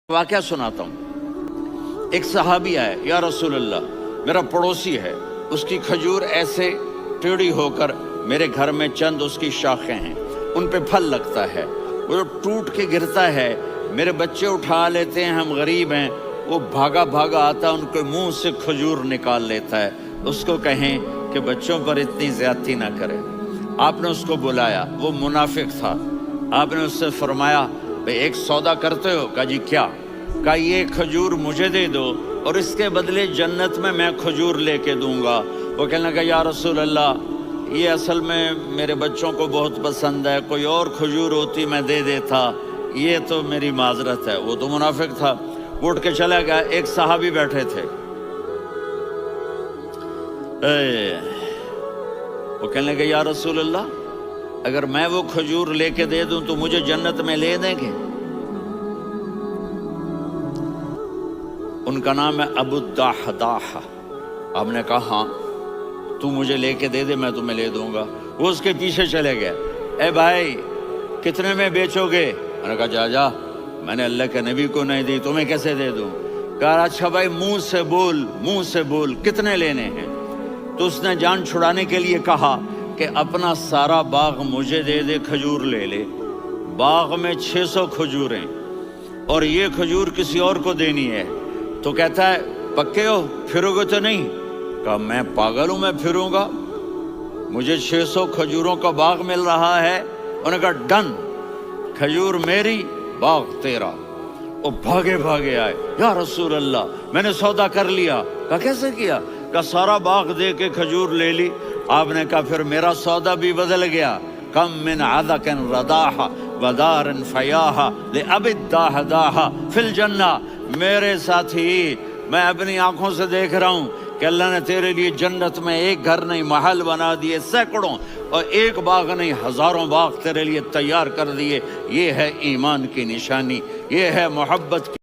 वाक़या सुनाता हूँ। एक सहाबी आए, या रसूल अल्लाह, मेरा पड़ोसी है, उसकी खजूर ऐसे टेढ़ी होकर मेरे घर में चंद उसकी शाखें हैं, उन पे फल लगता है, वो टूट के गिरता है, मेरे बच्चे उठा लेते हैं, हम गरीब हैं, वो भागा भागा आता उनके मुंह से खजूर निकाल लेता है। उसको कहें कि बच्चों पर इतनी ज़्यादती ना करें। आपने उसको बुलाया, वो मुनाफिक था। आपने उससे फरमाया, भाई एक सौदा करते हो? कहा जी क्या? कहा ये खजूर मुझे दे दो और इसके बदले जन्नत में मैं खजूर लेके दूंगा। वो कहने लगा, या रसूल अल्लाह, ये असल में मेरे बच्चों को बहुत पसंद है, कोई और खजूर होती मैं दे देता, ये तो मेरी माजरत है। वो तो मुनाफिक था, वो उठ के चला गया। एक सहाबी बैठे थे, वो कहने लगे, या रसूल अल्लाह, अगर मैं वो खजूर लेके दे दूं तो मुझे जन्नत में ले देंगे? उनका नाम है अबू दाहदाह। आपने कहा हाँ, तू मुझे लेके दे दे, मैं तुम्हें ले दूंगा। वो उसके पीछे चले गए। ए भाई, कितने में बेचोगे? मैंने कहा, जा जा, मैंने अल्लाह के नबी को नहीं दी, तुम्हें कैसे दे दूं? कहा, अच्छा भाई, मुंह से बोल, मुंह से बोल, कितने लेने हैं? तो उसने जान छुड़ाने के लिए कहा कि अपना सारा बाग मुझे दे दे, खजूर ले ले। बाग में 600 खजूरें और ये खजूर किसी और को देनी है। तो कहता है, पक्के हो, फिरोगे तो नहीं? कहा, मैं पागल हूं, मैं फिरूंगा? मुझे 600 खजूरों का बाग मिल रहा है। उन्होंने कहा, डन, खजूर मेरी, बाग तेरा। वो भागे भागे आए, या रसूल अल्लाह, मैंने सौदा कर लिया। कहा, कैसे किया? कहा, सारा बाग दे के खजूर ले ली। आपने कहा, फिर मेरा सौदा भी बदल गया। कम मिन आदकन रदाहा वदारन फयाहा ले अबिदाहदाहा फिल जन्ना। मेरे साथी, मैं अपनी आंखों से देख रहा हूँ कि अल्लाह ने तेरे लिए जन्नत में एक घर नहीं महल बना दिए सैकड़ों, और एक बाग नहीं हजारों बाग तेरे लिए तैयार कर दिए। ये है ईमान की निशानी, ये है मोहब्बत की